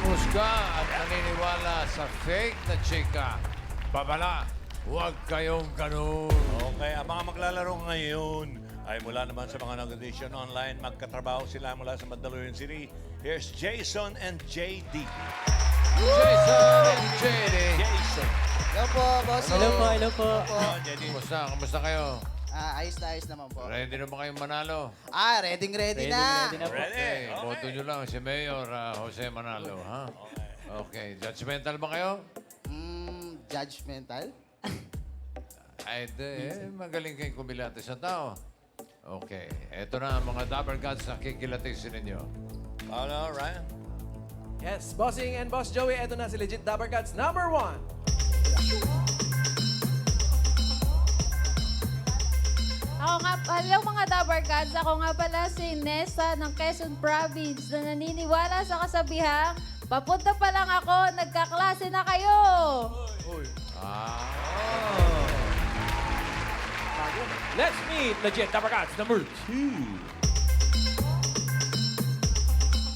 husga at naniniwala sa fake na chika. Babala, huwag kayong ganun. Okay, ang mga maglalaro ngayon ay mula naman sa mga nag-audition online. Magkatrabaho sila mula sa Mandaluyong City. Here's Jason and JD. Jason and JD. Jason. Hello po, boss. Hello po, hello po. Oh, JD. Kumusta kayo? Ayos naman po. Ready na ba kayong manalo? Ready na. Ready na po. Ready? Okay, boto nyo lang si Mayor Jose Manalo, ha? Okay, judgmental ba kayo? Judgmental? Ay, magaling kayong kumilate sa tao. Okay, eto na ang mga Dabber Gods na kikilatisin ninyo. All right. Yes, Bossing and Boss Joey, eto na si Legit Dabber Cats number 1. Hello mga Dabber Gods. Ako nga pala si Nessa ng Quezon Province na naniniwala sa kasabihang papunta pa lang ako, nagkaklase na kayo. Let's meet Legit Dabber Cats number 2.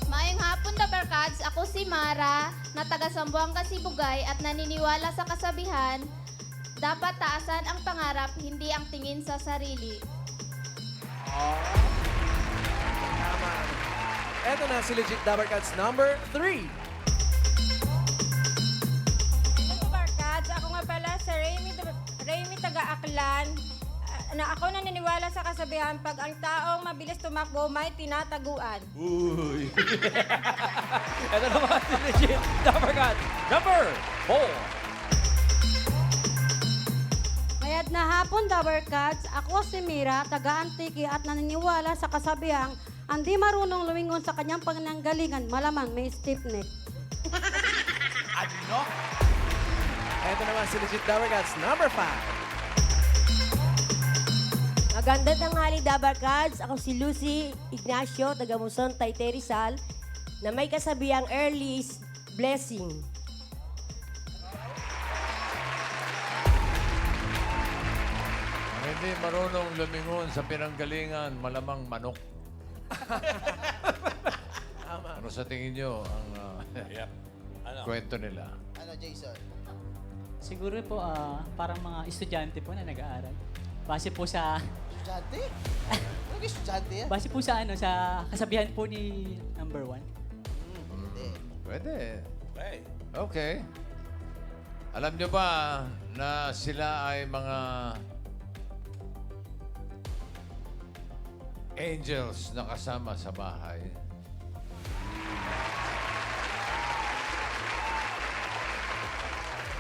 Maayong hapon Dabber Gods. Ako si Mara na taga Zamboanga, Sibugay at naniniwala sa kasabihan dapat taasan ang pangarap, hindi ang tingin sa sarili. Tama. Eto na si Legit Dabber Cats number 3. Hello, Barkads. Ako nga pala si Raymi taga-Aklan. Na ako naniniwala sa kasabihan, pag ang taong mabilis tumakbo, may tinataguan. Uy. Eto naman si Legit Dabber Cats number 4. Mayad na hapon, Dabber Cats. Ako si Mira, taga-Antiki at naniniwala sa kasabihang ang di marunong lumingon sa kanyang pananggalingan, malamang may stiff neck. Ano? Eto naman si Legit Dabber Cats number 5. Maganda tanghali, Dabber Cats. Ako si Lucy Ignacio, taga Muson, Taytay Rizal, na may kasabihang early is blessing. Ang hindi marunong lumingon sa pinanggalingan, malamang manok. Ano sa tingin nyo ang Yep. Ano? kwento nila? Ano, Jason? Siguro po parang mga estudyante po na nag-aaral. Base po sa Estudyante? Ano estudyante yan? base po sa sa kasabihan po ni number 1. Hindi. Pwede. Okay. Okay. Alam nyo ba na sila ay mga angels na kasama sa bahay?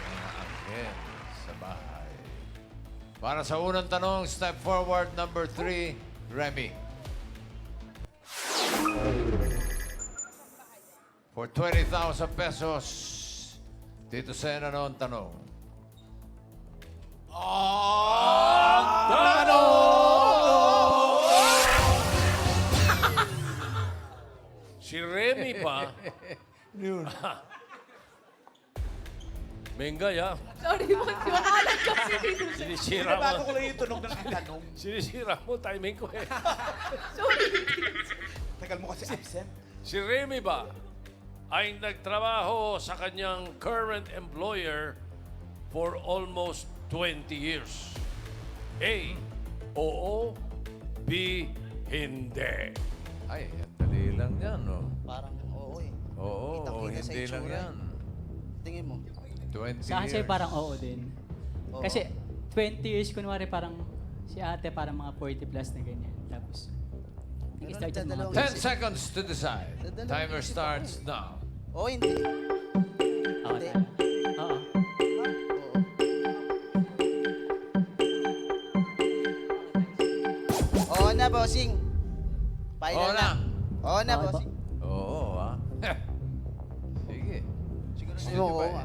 Mga anghel sa bahay. Para sa unang tanong, step forward number 3, Remy. For 20,000 pesos, Tito Sena noon tanong. Si Remy pa. Mengay, ha? Sorry mo, siwakalan kasi dito. Sinisira mo. Bago ko lang yung tunog ng tanong. Sinisira mo, timing ko eh. Tagal mo kasi absent. Si Remy ba ay nagtrabaho sa kanyang current employer for almost 20 years? A. Oo. B. Hindi. Ay, ang dali lang yan, no? Parang oo eh. Oo, Kitang-kita sa hindi lang itsura. yan. Tingin mo. 20 Sa akin years. parang oo din. Oo. Kasi 20 years, kunwari parang si ate parang mga 40 plus na ganyan. Tapos, Pero nag-start yung mga nagdadalawang 10 seconds to decide. Dadalawang Timer isip starts now. Oo, hindi. Oo, Hindi. tama. Oo. Oo na, bossing. Final Oo na. Oo na, Oo, bossing. Oo, ha? Sige. Siguro na Sige, oo ba nga.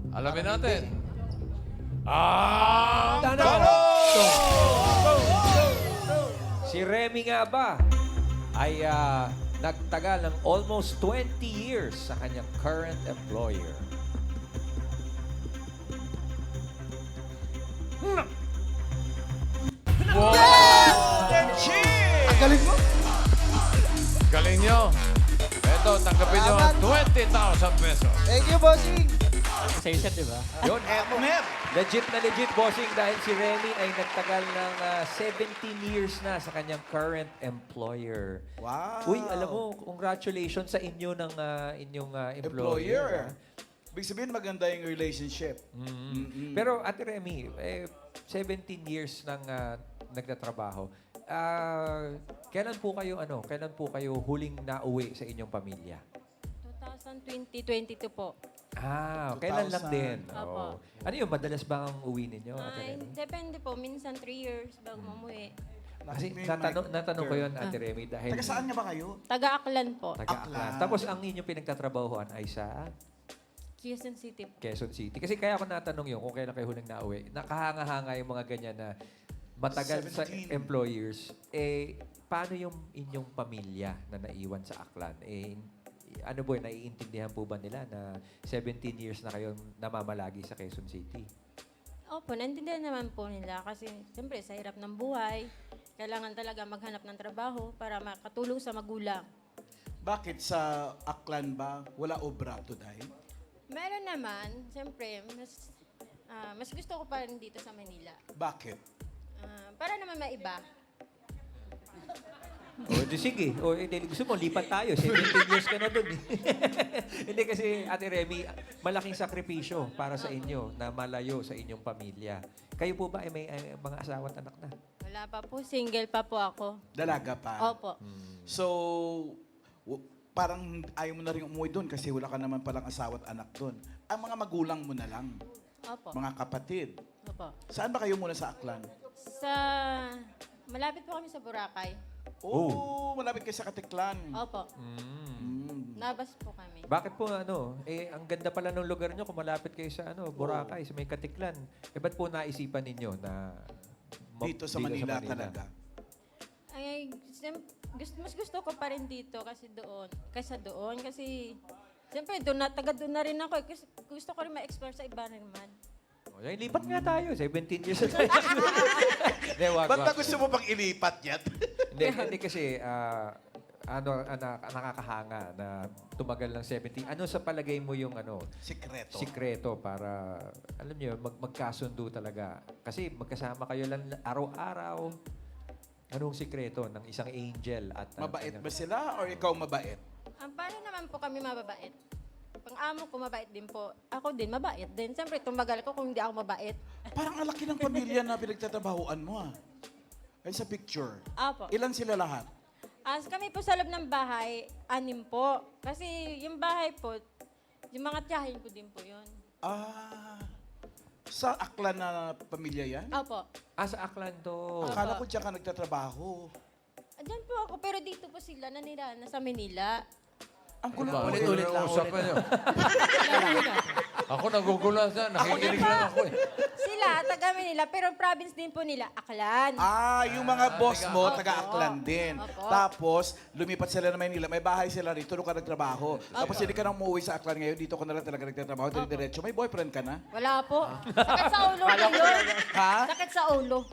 Alamin natin. Si Remy nga ba ay nagtagal ng almost 20 years sa kanyang current employer? Galing nyo. Ito, tanggapin nyo ang 20,000 pesos. Thank you, bossing. Sa set, di ba? Yun, legit na legit, bossing, dahil si Remy ay nagtagal ng 17 years na sa kanyang current employer. Wow. Uy, alam mo, congratulations sa inyo ng inyong employer. Ibig sabihin, maganda yung relationship. Pero Ate Remy, 17 years nang nagtatrabaho. Kailan po kayo huling nauwi sa inyong pamilya? 2022 po. Kailan lang 2000. din. Opo. Oo. Ano yung madalas ba ang uwi ninyo, Ate Ay, Remy? depende po. Minsan 3 years bago mamuwi. Kasi May natanong ko yun, Ate Remy, dahil Taga saan nga ba kayo? Taga-Aklan po. taga-Aklan. Tapos ang inyong pinagtatrabahuan ay sa Quezon City po. Quezon City. Kasi kaya ako natanong yun kung kailan kayo huling nauwi. Nakahanga-hanga yung mga ganyan na matagal sa 17. employers. Paano yung inyong pamilya na naiwan sa Aklan? Ano po, naiintindihan po ba nila na 17 years na kayong namamalagi sa Quezon City? Opo, naintindihan naman po nila kasi siyempre sa hirap ng buhay, kailangan talaga maghanap ng trabaho para makatulong sa magulang. Bakit sa Aklan ba wala obra today? Meron naman, siyempre, mas gusto ko pa rin dito sa Manila. Bakit? Para naman maiba. Sige. Gusto mo, lipat tayo. 17 years ka na dun. Hindi kasi, Ate Remy, malaking sakripisyo para sa inyo na malayo sa inyong pamilya. Kayo po ba ay may mga asawa at anak na? Wala pa po, single pa po ako. Dalaga pa? Opo. So, parang ayaw mo na rin umuwi doon kasi wala ka naman palang asawa at anak doon. Ang mga magulang mo na lang, Opo. mga kapatid. Opo. Saan ba kayo muna sa Aklan? Malapit po kami sa Boracay. Malapit kayo sa Katiklan. Opo. Nabas po kami. Bakit po ang ganda pala ng lugar nyo kung malapit kayo sa Boracay, sa may Katiklan. Ba't po naisipan ninyo na Dito sa Manila talaga. Ay, mas gusto ko pa rin dito kaysa doon. Kasi, siyempre, taga doon na rin ako. Kasi gusto ko rin ma-explore sa iba naman. Lipat nga tayo. 17 years na tayo. Ba't ba gusto mo pang ilipat yan? Hindi kasi, nakakahanga na tumagal ng 17. Ano sa palagay mo yung sikreto para, alam niyo, magkasundo talaga. Kasi magkasama kayo lang araw-araw. Anong sikreto ng isang angel at... Mabait ba sila or ikaw mabait? Paano naman po kami mababait? Pang-amo ko mabait din po. Ako din, mabait din. Siyempre, tumagal ko kung hindi ako mabait. Parang ang laki ng pamilya na pinagtatrabahuan mo Ay sa picture. Apo. Ilan sila lahat? Kami po sa loob ng bahay, 6 po. Kasi yung bahay po, yung mga tiyahin ko din po yun. Sa Aklan na pamilya yan? Opo. Sa Aklan to. Akala ko dyan ka nagtatrabaho. Diyan po ako, pero dito po sila nasa Manila. Ang gulo. Ulit-ulit lang. Usapan nyo. Ako nagugulat na. Nakikinig lang ako Sila, taga Manila, pero province din po nila, Aklan. Yung mga boss mo, taga-Aklan din. Opo. Tapos, lumipat sila na Maynila. May bahay sila rito, doon ka nagtrabaho. Tapos, hindi ka nang umuwi sa Aklan ngayon. Dito ka na lang talaga nagtatrabaho. Diretso. May boyfriend ka na? Wala po. Sakit sa ulo ko yun. Ha? Sakit sa ulo.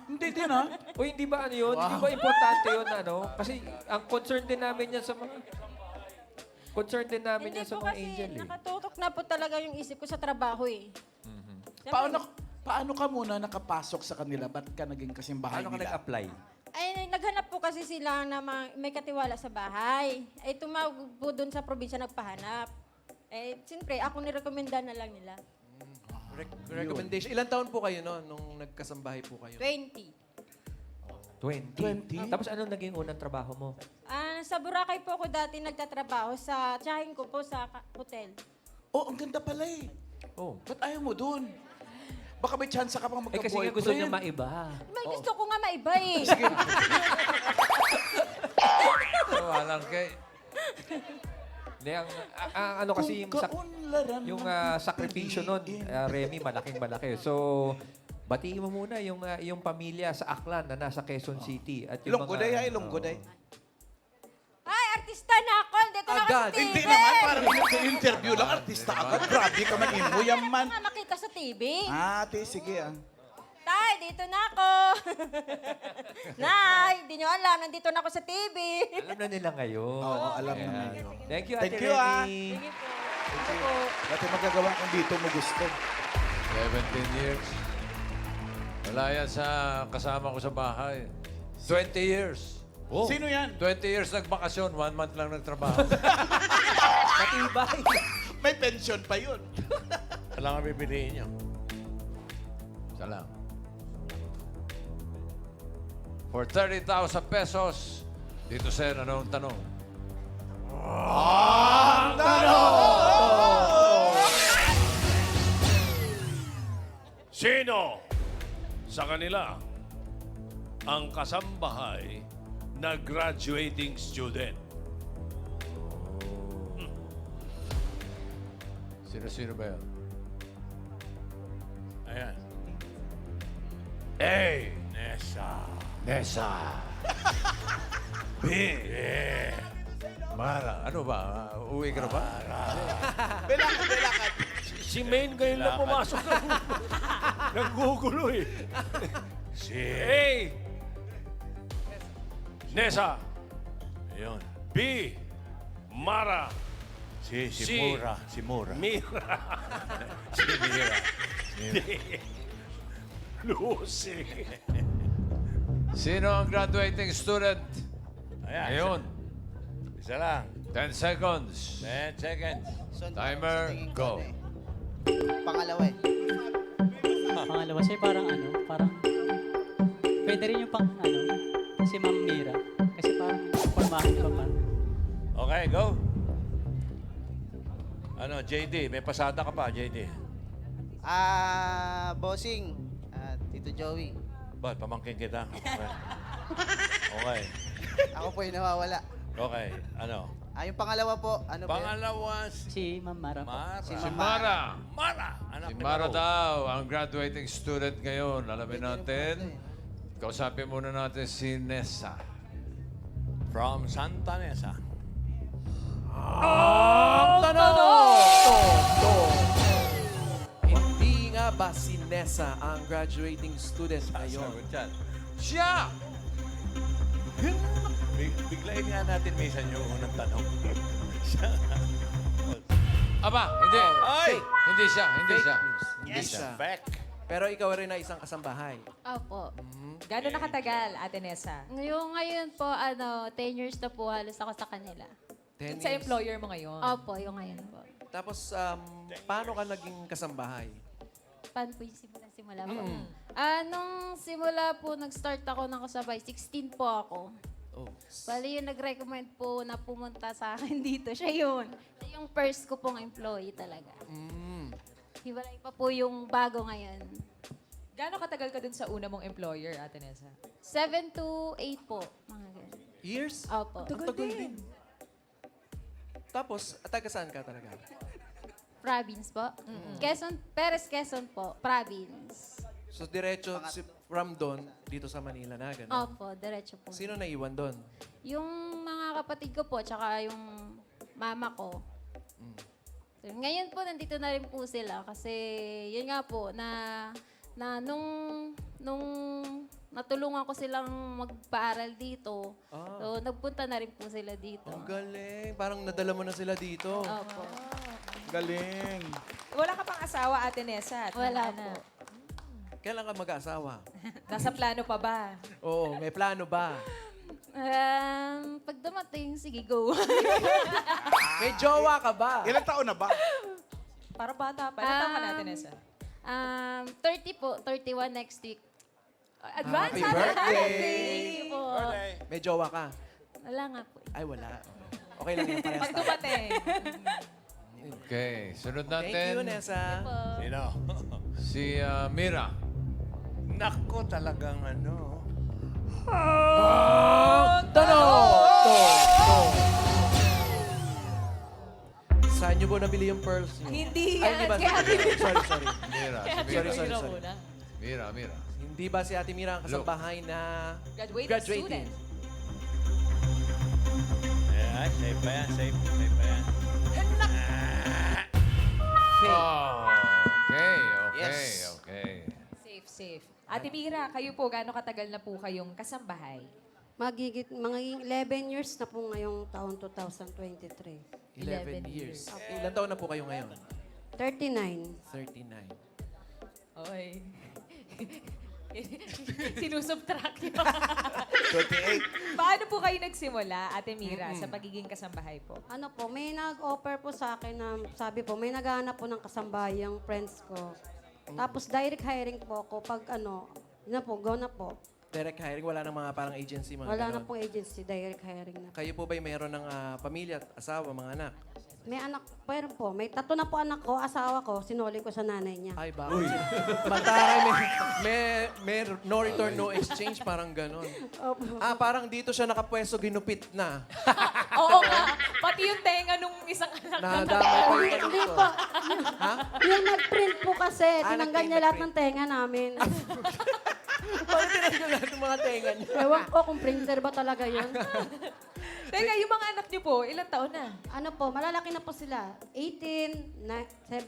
Hindi din Hindi ba yun? Hindi ba importante yun, Kasi ang concern din namin yan sa mga... Hindi sa po mga kasi angel nakatutok na po talaga yung isip ko sa trabaho Paano ka muna nakapasok sa kanila? Ba't ka naging kasing bahay Paano ka nila? nag-apply? Ay, naghanap po kasi sila na may katiwala sa bahay. Ay, tumawag po doon sa probinsya nagpahanap. Siyempre, ako nirekomenda na lang nila. Recommendation. Ilan taon po kayo nung nagkasambahay po kayo? 20. 20? Tapos anong naging unang trabaho mo? Sa Boracay po ako dati nagtatrabaho sa tiyahin ko po sa hotel. Ang ganda pala Ba't ayaw mo dun? Baka may chance ka pang magka-boyfriend. Kasi nga gusto niya maiba. May gusto ko nga maiba eh. Walang kay... Hindi, yung sakripisyo nun, Remy, malaking-malaki. So, batiin mo muna yung pamilya sa Aklan na nasa Quezon City. At yung Ilonggoday. Ay, artista na ako. Hindi ko Agad. na sa TV. Hindi naman, parang interview lang. Artista agad. Grabe ka man mo. Yaman. Nga makita sa TV. Sige Tay, dito na ako. Nay, hindi nyo alam, nandito na ako sa TV. Alam na nila ngayon. Oo, alam Ayan. na ngayon. Thank you, Ate Thank you, ah. Remy. Dati magagawa kung dito mo gusto. 17 years. Wala yan sa kasama ko sa bahay. 20 years. Oh, Sino yan? 20 years nagbakasyon, 1 month lang nagtrabaho. Matibay. May pension pa yun. Kailangan pipiliin niyo. Isa lang. For 30,000 pesos, dito sir, anong tanong? Sino sa kanila ang kasambahay na graduating student? Sino-sino ba yan? Ayan. A. Nessa. Nessa. B. Mara. Ano ba? Uwi ka na ba? Si Maine ngayon na pumasok ng nanggugulo eh. Si... A. Nessa. Ayun. B. Mara. Si Si- Mura. Si Mura. Mira. Si Mira. Lucy. Sino ang graduating student? Ayan. Ngayon. Isa lang. 10 seconds. 10 seconds. Timer, Tingin go. ko, Pangalawa eh. Pangalawa siya parang parang pwede rin yung pang si Ma'am Mira. Kasi parang formahan pa man. Okay, go. Ano, JD, may pasada ka pa, JD. Bossing. Tito Joey. Ba't, pamangkin kita? Okay. Okay. Ako po yung nawawala. Okay, ano? Yung pangalawa po, ano po yun? Pangalawa, Si Ma'am Mara po. Mara. Si Si Ma'am Mara. Mara! Anak Si ni Mara Maro. daw, ang graduating student ngayon. Alamin natin. Kausapin muna natin si Nessa. From Santa Mesa. Hindi nga ba si Nessa ang graduating student ngayon? Sagot yan. Siya! Biglayin nga natin minsan yung unang tanong. Aba, hindi. Ay! Hindi siya, hindi Fake siya. news. Hindi Yes, siya. fact. Pero ikaw rin na isang kasambahay. Opo. Gano'n nakatagal, Ate Nessa? Ngayon po, 10 years na po halos ako sa kanila. 10 Sa years. employer mo ngayon? Opo, yung ngayon po. Tapos, paano ka naging kasambahay? Paano po yung simula po? Nung simula po, nag-start ako ng kasabay, 16 po ako. Oh. Bali yung nag-recommend po na pumunta sa akin dito. Siya yun. Siya yung first ko pong employee talaga. Hiwalay pa po yung bago ngayon. Gano'n katagal ka dun sa una mong employer, Ate Nessa? 7 to 8 po. Mga ganun. Years? Opo. Ang tagal din. Tapos, taga saan ka talaga? Province po. Quezon po. Province. So, diretso from doon, dito sa Manila na, gano'n? Opo, diretso po. Sino naiwan doon? Yung mga kapatid ko po, tsaka yung mama ko. So, ngayon po, nandito na rin po sila. Kasi, yun nga po, na nung natulungan ko silang magpaaral dito, so nagpunta na rin po sila dito. Ang galing. Parang nadala mo na sila dito. Opo. Galing. Wala ka pang asawa, Ate Nessa? At Wala mga po. anak? Kailan ka mag-aasawa? Nasa plano pa ba? Oo, may plano ba? Pag dumating, sige, go. May jowa ka ba? Ilang taon na ba? Para bata pa. Ilan taon ka na, Ate Nessa? 30 po, 31 next week. Advance Happy happy birthday! Thank you po. May jowa ka? Wala nga po. Ay, wala. Okay lang yan, parehas Pag tayo. dumating. Okay, sunod Thank natin. you, Nessa. Sino? Si Mira. Nako, talagang ano. Saan niyo po nabili yung pearls niyo? Hindi Ay, hindi ba? Sorry, sorry. Mira. Si Sorry, Mira. sorry, sorry. Mira. Hindi ba si Ate Mira ang kasambahay na Graduating student. Ayan, safe pa yan, safe pa yan. Oh, okay. Yes. Okay. Safe safe. Ate Mira, kayo po, gaano katagal na po kayong kasambahay? Magigit, mga 11 years na po ngayong taon 2023. 11 years. Ilan taon na po kayo ngayon? 39. 39. Oy. Sinusubtract niyo. 28. Paano po kayo nagsimula, Ate Mira, sa pagiging kasambahay po? Ano po, may nag-offer po sa akin na, sabi po, may naghahanap po ng kasambahay yung friends ko. Tapos direct hiring po ako pag ano, na po, go na po. Direct hiring, wala nang mga parang agency, mga Wala na ganon. pong agency, direct hiring na. Kayo po ba'y mayroon ng pamilya at asawa, mga anak? May anak, pero po, may 3 na po anak ko, asawa ko, sinuli ko sa nanay niya. Ay, bakit? Mantaray, may no return, no exchange, parang ganon. Parang dito siya nakapwesto, ginupit na. Oo nga. Pati yung tenga nung isang anak. Nadamay pa yung anak Hindi ko. po. Ha? Yung nag-print po kasi, tinanggal nag-print, niya lahat ng tenga namin. Bakit tinanggal lahat ng mga tenga niya? Ewan ko kung printer ba talaga yun. Teka, yung mga anak niyo po, ilang taon na? Ano po, malalaki na po sila. 18,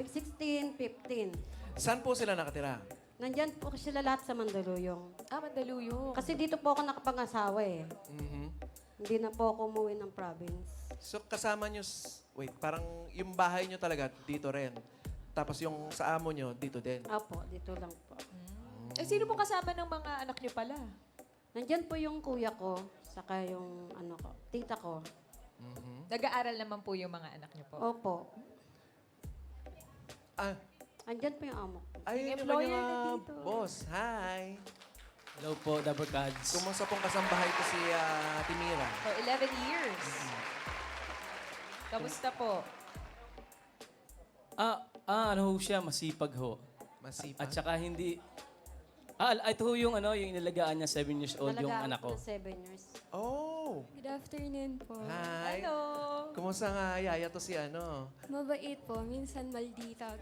16, 15. Saan po sila nakatira? Nandyan po sila lahat sa Mandaluyong. Mandaluyong. Kasi dito po ako nakapag-asawa eh. Mhm. Hindi na po ako umuwi ng province. So kasama nyo, wait, parang yung bahay nyo talaga dito rin. Tapos yung sa amo nyo, dito din. Apo, dito lang po. Sino po kasama ng mga anak niyo pala? Nandyan po yung kuya ko, saka yung ano ko, tita ko. Nag-aaral naman po yung mga anak niyo po. Opo. Andyan po yung amo. Ayun yung employer kanyang na dito. boss. Hi. Hello po, Double Cards. Kumusta pong kasambahay ko si Timira? For 11 years. Kamusta po? Ano ho siya, masipag ho. Masipag? At saka hindi... ito ho yung yung inalagaan niya, 7 years old, yung Nalagaan anak ko. ko na 7 years. Oh. Good afternoon po. Hi. Hello. Kumusta nga yaya to si ano? Mabait po. Minsan maldita.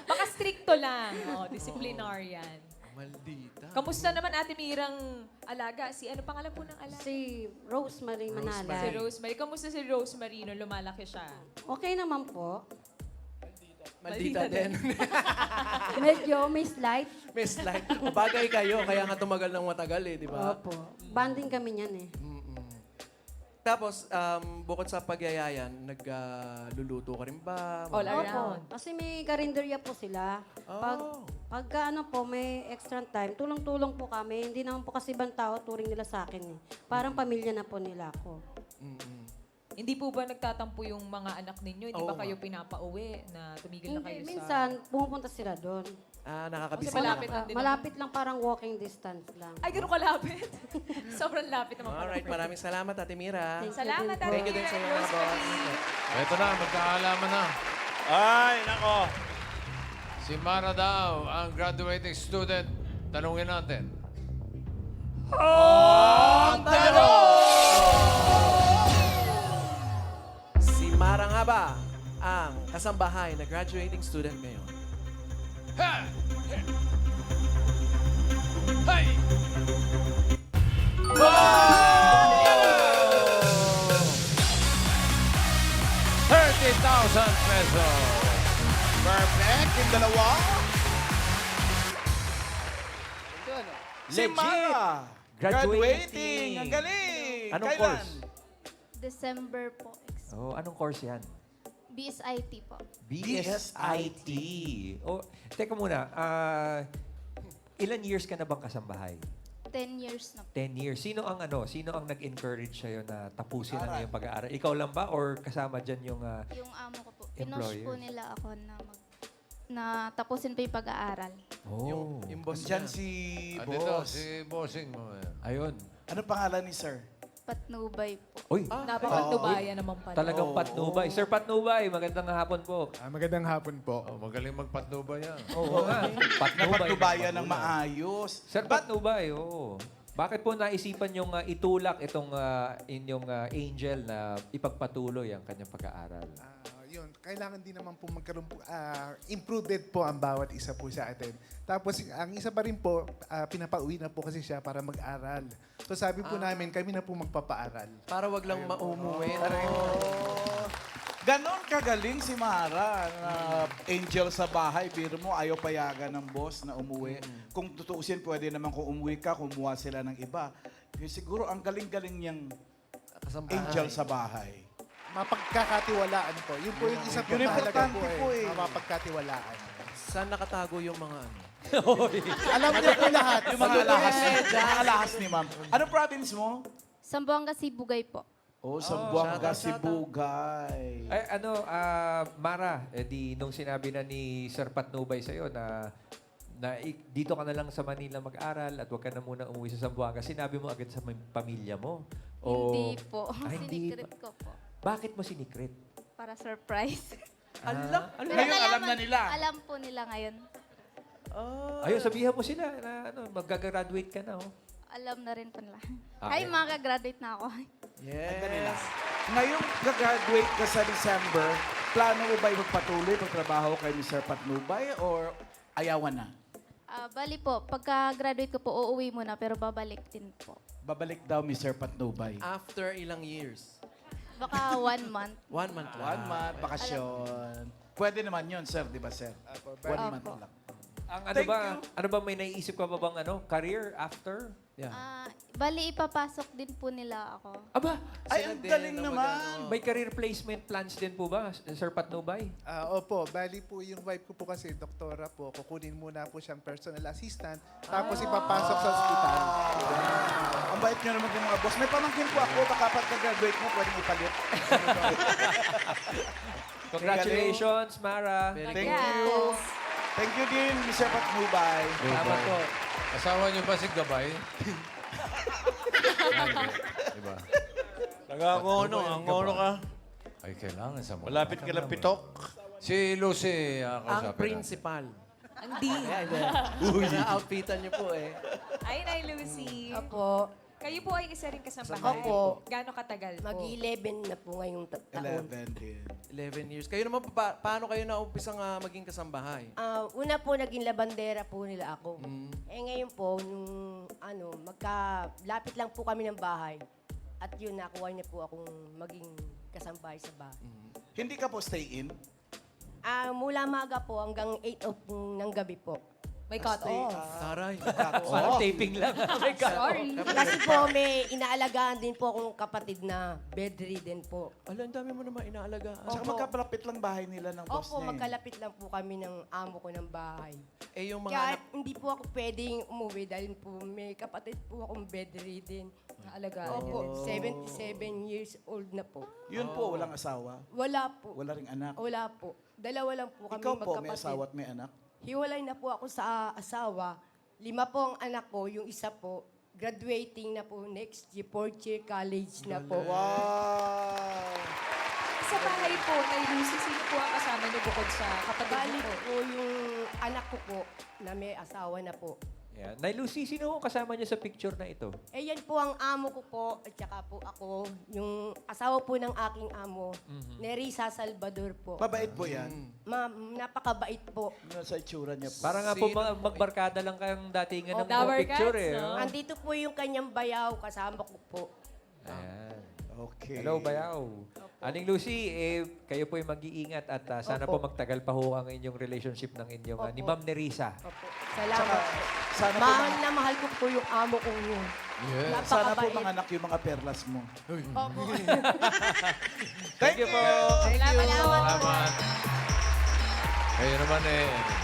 Baka stricto lang. Disciplinarian. Maldita. Kamusta naman Ate Mirang alaga? Si ano pangalan po ng alaga? Si Rosemary Si Manalay. Rosemary. Kamusta si Rosemary nung lumalaki siya? Okay naman po. Maldita din. Medyo may slight. May slide. Bagay kayo, kaya nga tumagal ng matagal eh, di ba? Opo. Banding kami niyan eh. Tapos, bukod sa pagyayayan, nagluluto ka rin ba? All Opo. around. Kasi may karinderya po sila. Pagka ano po, may extra time, tulong-tulong po kami. Hindi naman po kasi ibang tao, turing nila sa akin eh. Parang pamilya na po nila ako. Hindi po ba nagtatampo yung mga anak ninyo? Hindi ba Oo kayo pinapauwi na tumigil na kayo Hindi, sa... minsan, pumupunta sila doon. Nakakabisi Kasi malapit lang din. Malapit lang, parang walking distance lang. Ay, gano'n kalapit. Sobrang lapit naman. Alright, maraming salamat, Ate Mira. Salamat, Ate Thank you din Mira sa and mga Rosemary. boss. Ito na, magkaalaman na. Ay, nako. Si Mara daw, ang graduating student. Tanungin natin. Si Mara nga ba ang kasambahay na graduating student ngayon? Ha! Hey! 30,000 pesos. Perfect. Yung dalawa. Si Legit. Mara. Graduating. Ang galing. Anong Kailan? course? December po. Anong course yan? BSIT po. BSIT. Teka muna. Ilan years ka na bang kasambahay? 10 years na po. 10 years. Sino ang nag-encourage sa'yo na tapusin ang iyong pag-aaral? Ikaw lang ba or kasama dyan yung Yung amo ko po. employers? Pinush po nila ako na tapusin pa yung pag-aaral. Yung boss Diyan niya. si Andito, boss. si bossing mo. Ayun. Ano pangalan ni sir? Patnubay po. Uy, Napakatubaya naman pala. talagang patnubay. Sir Patnubay, magandang hapon po. Magandang hapon po. Magaling magpatnuba yan. Oo nga. Patnubay. Napagtubayan ng maayos. Sir Patnubay, oo. Bakit po naisipan yung itulak itong inyong angel na ipagpatuloy ang kanyang pag-aaral? Yun, kailangan din naman po magkaroon po, improved po ang bawat isa po sa atin. Tapos, ang isa pa rin po, pinapauwi na po kasi siya para mag-aral. So sabi po namin, kami na po magpapaaral. Para wag lang maumuwi. Ganon kagaling si Mara na angel sa bahay. Biro mo, ayaw payagan ng boss na umuwi. Kung tutuusin, pwede naman kung umuwi ka, kumuha sila ng iba. Pero siguro ang galing-galing niyang angel sa bahay. Mapagkakatiwalaan po. Yun po yung isa po Yun mahalaga importante po po eh. eh. Mapagkatiwalaan. Saan nakatago yung mga ano? Alam niyo po lahat. Yung mga alahas, mga alahas ni ma'am. Anong province mo? Sambuanga, Sibugay po. Oh, Sambuanga, Sibugay. Ay, Mara, nung sinabi na ni Sir Patnubay sa'yo na dito ka na lang sa Manila mag-aral at huwag ka na muna umuwi sa Zamboanga, sinabi mo agad sa pamilya mo? Hindi po. Hindi Sinikret ko po. Bakit mo sinikret? Para surprise. Ngayon, alam na nila. Alam po nila ngayon. Ayun, sabihan mo sila na mag-graduate ka na. Oh. Alam na rin po nila. Okay. Ay, makagraduate na ako. Yes. Ngayong gagraduate ka sa December, plano mo ba magpatuloy pagtrabaho kay Mr. Patnubay or ayawan na? Bali po, pagka-graduate ko po, uuwi muna pero babalik din po. Babalik daw Mr. Patnubay. After ilang years? Baka 1 month. 1 month lang. 1 month, bakasyon. Pwede naman yun, sir, di ba, sir? 1 month lang. Ano ba may naiisip ka ba bang career after? Yeah. Bali, ipapasok din po nila ako. Aba, Ay, ang galing naman. may career placement plans din po ba, Sir Patnubay? Opo, bali po yung wife ko po kasi, doktora po. Kukunin muna po siyang personal assistant, tapos ipapasok sa ospital. Ang bait nyo naman yung mga boss. May pamangkin po ako, baka pagka-graduate mo, pwedeng ipalit. Congratulations, Mara. Thank you. Thank you din, Mr. Patnubay. Salamat po. Asawa niyo ba si Gabay? Diba? Taga-ngono, ang ngono ka. Ay, kailangan sa mga. Malapit ka lang pitok. Si Lucy, Ang kausapin natin. principal. Hindi. Na-outfitan niyo po eh. Ay, Nay Lucy. Opo. Kayo po ay isa rin kasambahay. Opo. Gaano katagal po? Mag-11 na po ngayong taon. 11 din. 11 years. Kayo naman, paano kayo naumpisang maging kasambahay? Una po, naging labandera po nila ako. Eh ngayon po, nung magkalapit lang po kami ng bahay. At yun, nakuha niya po akong maging kasambahay sa bahay. Hindi ka po stay-in? Mula maga po hanggang 8 ng gabi po. May cut-off. Taray. Parang taping lang. Sorry. Kasi po, may inaalagaan din po akong kapatid na bedridden po. Ala, ang dami mo naman inaalagaan. Saka magkapalapit lang bahay nila ng boss Opo, niya. magkalapit lang po kami ng amo ko ng bahay. Eh, yung mga Kaya hindi po ako pwedeng umuwi dahil po may kapatid po akong bedridden. Alagaan Opo, niyo. 77 years old na po. Yun po, walang asawa. Wala po. Wala ring anak. Wala po. Dalawa lang po kami Ikaw po, may magkapatid. asawa at may anak. Hiwalay na po ako sa asawa. 5 po ang anak ko. Yung isa po, graduating na po next year, 4th year college na po. Wow! Sa bahay po, Nay Lucy, sino po ang kasama niyo bukod sa kapatid Bali niyo po? po yung anak ko po na may asawa na po. Yeah. Nay Lucy, sino ang kasama niyo sa picture na ito? Eh yan po ang amo ko po at saka po ako, yung asawa po ng aking amo, Nerissa Salvador po. Mabait po yan. Ma'am, napakabait po. Ano sa itsura niya po. Para nga po magbarkada lang kayong datingan ng Tower picture Cats, eh. no? oh. Andito po yung kanyang bayaw, kasama ko po. Ayan. Okay. Hello, Bayaw. Aning Lucy, kayo po ay mag-iingat at sana po Opo. magtagal pa ho ang inyong relationship ng inyong ni Opo. Ma'am Nerissa. Opo. Salamat po. Sana po, Mahal na mahal ko po yung amo kong yun. Yes. sana po Napakabait. mga anak yung mga perlas mo. Opo. Thank you! Salamat. Kayo naman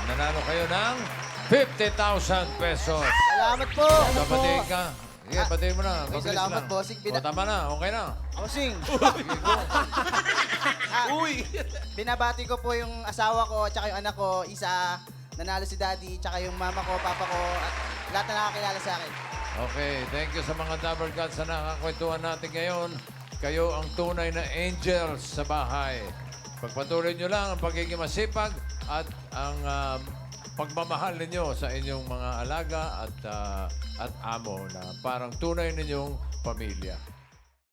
nanalo kayo ng 50,000 pesos. Salamat po. Kapatid ka. Sige, patiin mo na. Ay, Mabilis salamat, lang. bossing. O, tama na. Okay na. Bossing. Sige, go. Uy! Binabati ko po yung asawa ko at saka yung anak ko. Isa, nanalo si daddy, tsaka yung mama ko, papa ko, at lahat na nakakilala sa akin. Okay, thank you sa mga Double Gods na nakakwentuhan natin ngayon. Kayo ang tunay na angels sa bahay. Pagpatuloy nyo lang ang pagiging masipag at ang pagmamahal ninyo sa inyong mga alaga at amo na parang tunay ninyong pamilya.